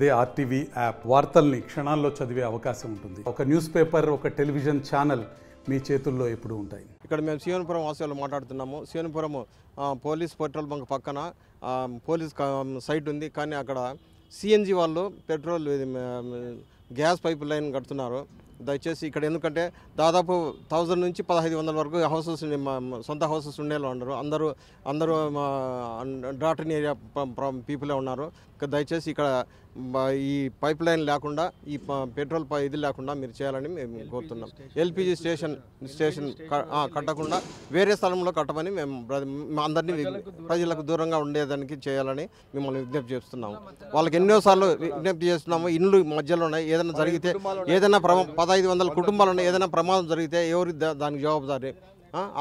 అదే RTV app వార్తల్ని క్షణాల్లో చదివే అవకాశం ఉంటుంది. ఒక న్యూస్ పేపర్, ఒక టెలివిజన్ ఛానల్ మీ చేతుల్లో ఎప్పుడూ ఉంటాయి. ఇక్కడ మేము శివనపురం వాసులు మాట్లాడుతున్నాము. శివనపురం పోలీస్ పెట్రోల్ బంక్ పక్కన పోలీస్ సైట్ ఉంది. కానీ అక్కడ సిఎన్జి వాళ్ళు పెట్రోల్ గ్యాస్ పైప్ లైన్ కడుతున్నారు. దయచేసి ఇక్కడ ఎందుకంటే దాదాపు 1000 నుంచి 1500 వరకు హౌసెస్ సొంత హౌసెస్ ఉండేలా ఉన్నారు. అందరూ డాటన్ ఏరియా పీపులే ఉన్నారు. దయచేసి ఇక్కడ ఈ పైప్ లైన్ లేకుండా, ఈ పెట్రోల్ ఇది లేకుండా మీరు చేయాలని మేము కోరుతున్నాం. ఎల్పిజి స్టేషన్ కట్టకుండా వేరే స్థలంలో కట్టమని మేము అందరినీ ప్రజలకు దూరంగా ఉండేదానికి చేయాలని మిమ్మల్ని విజ్ఞప్తి చేస్తున్నాము. వాళ్ళకి ఎన్నోసార్లు విజ్ఞప్తి చేస్తున్నాము. ఇండ్లు మధ్యలో ఉన్నాయి. ఏదైనా జరిగితే, ఏదైనా 1500 కుటుంబాలు ఉన్నాయి. ఏదైనా ప్రమాదం జరిగితే ఎవరు దానికి జవాబుదారి?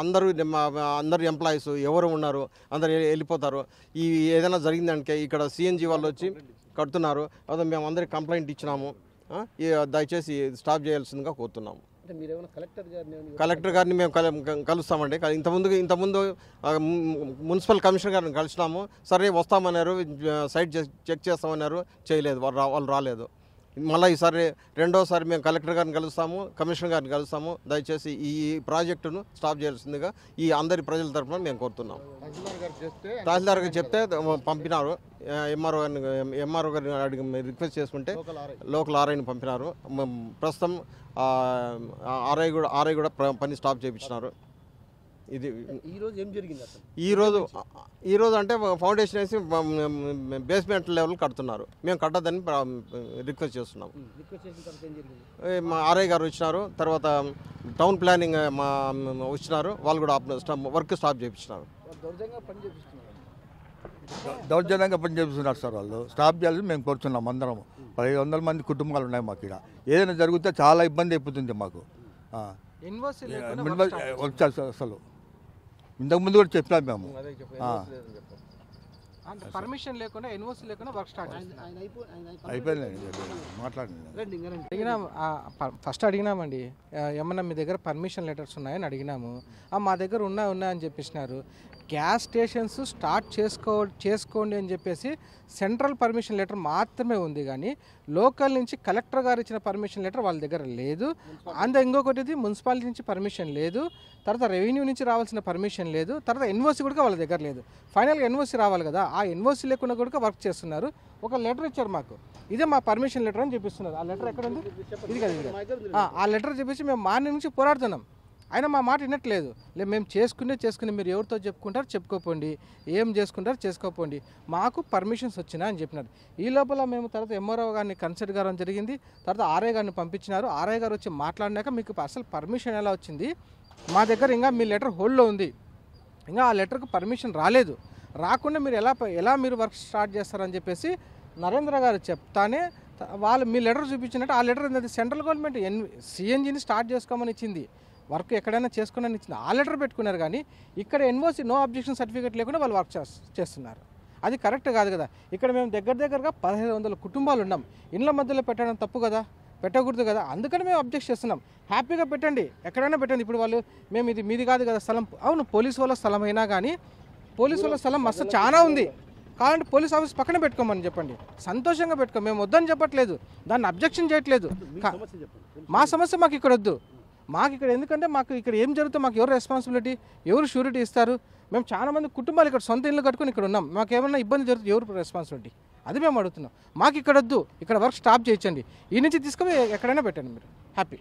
అందరూ ఎంప్లాయీస్ ఎవరు ఉన్నారు, అందరు వెళ్ళిపోతారు. ఈ ఏదైనా జరిగిందంటే ఇక్కడ సిఎన్జి వాళ్ళు వచ్చి కడుతున్నారు. అదే మేము అందరికి కంప్లైంట్ ఇచ్చినాము. దయచేసి స్టాప్ చేయాల్సిందిగా కోరుతున్నాము. కలెక్టర్ గారిని మేము కలుస్తామండి. ఇంతకుముందు మున్సిపల్ కమిషనర్ గారిని కలిసినాము. సరే వస్తామన్నారు, సైట్ చెక్ చేస్తామన్నారు, చేయలేదు, వాళ్ళు రాలేదు. మళ్ళీ ఈసారి రెండోసారి మేము కలెక్టర్ గారిని కలుస్తాము, కమిషనర్ గారిని కలుస్తాము. దయచేసి ఈ ప్రాజెక్టును స్టాప్ చేయాల్సిందిగా ఈ అందరి ప్రజల తరఫున మేము కోరుతున్నాం. తహసీల్దార్ గారు చెప్తే పంపినారు. ఎంఆర్ఓ గారిని అడిగి రిక్వెస్ట్ చేసుకుంటే లోకల్ ఆర్ఐని పంపినారు. ప్రస్తుతం ఆర్ఐ కూడా పని స్టాప్ చేయించినారు. ఇది ఈరోజు అంటే ఫౌండేషన్ వేసి బేస్మెంట్ లెవెల్ కడుతున్నారు. మేము కట్టద్దని రిక్వెస్ట్ చేస్తున్నాం. మా ఆర్ఐ గారు వచ్చినారు, తర్వాత టౌన్ ప్లానింగ్ వచ్చినారు. వాళ్ళు కూడా వర్క్ స్టాప్ చేయించినారు. దౌర్జన్యంగా పని చేపిస్తున్నారు సార్. వాళ్ళు స్టాప్ చేయాలని మేము కోరుతున్నాం. అందరం 1500 మంది కుటుంబాలు ఉన్నాయి మాకు. ఇక్కడ ఏదైనా జరిగితే చాలా ఇబ్బంది అయిపోతుంది మాకు. అసలు ఇంతకుముందు కూడా చెప్పినాం మేము. పర్మిషన్ లేకుండా, ఎన్ఓసి లేకుండా వర్క్ స్టార్ట్ అయిపోయింది. మాట్లాడినా ఫస్ట్ అడిగినామండి, ఏమన్నా మీ దగ్గర పర్మిషన్ లెటర్స్ ఉన్నాయని అడిగినాము. మా దగ్గర ఉన్నాయని చెప్పేసినారు. గ్యాస్ స్టేషన్స్ స్టార్ట్ చేసుకోండి అని చెప్పేసి సెంట్రల్ పర్మిషన్ లెటర్ మాత్రమే ఉంది, కానీ లోకల్ నుంచి కలెక్టర్ గారు ఇచ్చిన పర్మిషన్ లెటర్ వాళ్ళ దగ్గర లేదు. ఇంకొకటిది మున్సిపాలిటీ నుంచి పర్మిషన్ లేదు, తర్వాత రెవెన్యూ నుంచి రావాల్సిన పర్మిషన్ లేదు, తర్వాత ఎన్ఓసి కూడా వాళ్ళ దగ్గర లేదు. ఫైనల్గా ఎన్ఓసి రావాలి కదా, ఆ ఎన్ఓసి లేకుండా కూడా వర్క్ చేస్తున్నారు. ఒక లెటర్ ఇచ్చారు మాకు, ఇదే మా పర్మిషన్ లెటర్ అని చెప్పిస్తున్నారు. ఆ లెటర్ ఎక్కడ ఉంది? ఇది కదా. ఆ లెటర్ చెప్పేసి మేము మార్నింగ్ నుంచి పోరాడుతున్నాం. అయినా మా మాట వినట్లేదు. మేము చేసుకుని మీరు ఎవరితో చెప్పుకుంటారు చెప్పుకోపోండి, ఏం చేసుకుంటారు చేసుకోపోండి, మాకు పర్మిషన్స్ వచ్చినా అని చెప్పినారు. ఈ లోపల మేము తర్వాత ఎంఆర్ఓ గారిని కన్సల్ట్ గారు జరిగింది. తర్వాత ఆర్ఐ గారిని పంపించినారు. ఆర్ఐ గారు వచ్చి మాట్లాడినాక మీకు అసలు పర్మిషన్ ఎలా వచ్చింది, మా దగ్గర ఇంకా మీ లెటర్ హోల్డ్లో ఉంది, ఇంకా ఆ లెటర్కి పర్మిషన్ రాలేదు, రాకుండా మీరు ఎలా మీరు వర్క్ స్టార్ట్ చేస్తారని చెప్పేసి నరేంద్ర గారు చెప్తానే వాళ్ళు మీ లెటర్ చూపించినట్టు, ఆ లెటర్ ఏంటంటే సెంట్రల్ గవర్నమెంట్ సిఎన్జిని స్టార్ట్ చేసుకోమని ఇచ్చింది, వర్క్ ఎక్కడైనా చేసుకుని ఇచ్చింది. ఆ లెటర్ పెట్టుకున్నారు. కానీ ఇక్కడ ఎన్ఓసి నో అబ్జెక్షన్ సర్టిఫికేట్ లేకుండా వాళ్ళు వర్క్ చేస్తున్నారు. అది కరెక్ట్ కాదు కదా. ఇక్కడ మేము దగ్గరగా 1500 కుటుంబాలు ఉన్నాం. ఇండ్ల మధ్యలో పెట్టడం తప్పు కదా, పెట్టకూడదు కదా. అందుకని మేము అబ్జెక్ట్ చేస్తున్నాం. హ్యాపీగా పెట్టండి, ఎక్కడైనా పెట్టండి. ఇప్పుడు వాళ్ళు మేము ఇది మీది కాదు కదా స్థలం, అవును పోలీసు వాళ్ళ స్థలం అయినా కానీ పోలీసు వాళ్ళ స్థలం మస్తు చాలా ఉంది, కావాలంటే పోలీస్ ఆఫీస్ పక్కన పెట్టుకోమని చెప్పండి, సంతోషంగా పెట్టుకో. మేము వద్దని చెప్పట్లేదు, దాన్ని అబ్జెక్షన్ చేయట్లేదు. మా సమస్య మాకు ఇక్కడ వద్దు. మాకు ఇక్కడ ఎందుకంటే మాకు ఇక్కడ ఏం జరుగుతుందో మాకు ఎవరు రెస్పాన్సిబిలిటీ, ఎవరు షూరిటీ ఇస్తారు? మేము చాలా మంది కుటుంబాలు ఇక్కడ సొంత ఇల్లు కట్టుకుని ఇక్కడ ఉన్నాం. మాకు ఏమైనా ఇబ్బంది జరుగుతుంది, ఎవరు రెస్పాన్సిబిలిటీ? అది మేము అడుగుతున్నాం. మాకు ఇక్కడ వద్దు, ఇక్కడ వర్క్ స్టాప్ చేయించండి, ఈ నుంచి తీసుకుని ఎక్కడైనా పెట్టండి మీరు హ్యాపీ.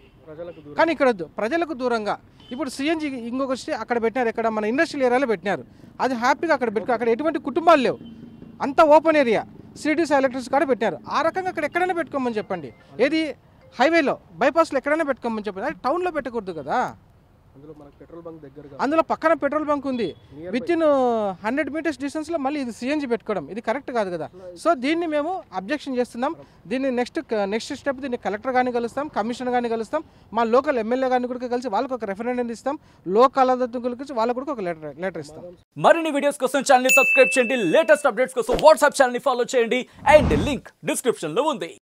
కానీ ఇక్కడ వద్దు, ప్రజలకు దూరంగా. ఇప్పుడు సిఎన్జి ఇంకొక అక్కడ పెట్టినారు, ఎక్కడ మన ఇండస్ట్రియల్ ఏరియాలో పెట్టినారు. అది హ్యాపీగా అక్కడ పెట్టుకో. అక్కడ ఎటువంటి కుటుంబాలు లేవు, అంతా ఓపెన్ ఏరియా, సిటీస్ ఎలక్ట్రిసిటీ కాడ పెట్టినారు. ఆ రకంగా అక్కడ ఎక్కడైనా పెట్టుకోమని చెప్పండి. ఏది హైవేలో బైపాస్లో ఎక్కడైనా పెట్టుకోమని చెప్పండి. అది టౌన్లో పెట్టకూడదు కదా. అందులో పక్కన పెట్రోల్ బంక్ ఉంది, విత్ ఇన్ 100 మీటర్స్ డిస్టెన్స్లో మళ్ళీ ఇది సిఎన్జి పెట్టుకోవడం ఇది కరెక్ట్ కాదు కదా. సో దీన్ని మేము అబ్జెక్షన్ చేస్తున్నాం. దీన్ని నెక్స్ట్ స్టెప్ దీన్ని కలెక్టర్ గారిని కలుస్తాం, కమిషనర్ గారిని కలుస్తాం, మా లోకల్ ఎమ్మెల్యే గారిని కూడా కలిసి వాళ్ళకి ఒక రెఫరెండం ఇస్తాం, లోకల్ అధికారులకు వాళ్ళకు కూడా ఒక లెటర్ ఇస్తాం. మరిన్ని వీడియోస్ కోసం ఛానల్ ని సబ్స్క్రైబ్ చేయండి, లేటెస్ట్ అప్డేట్స్ కోసం వాట్సాప్ ఛానల్ ని ఫాలో చేయండి, అండ్ లింక్ డిస్క్రిప్షన్ లో ఉంది.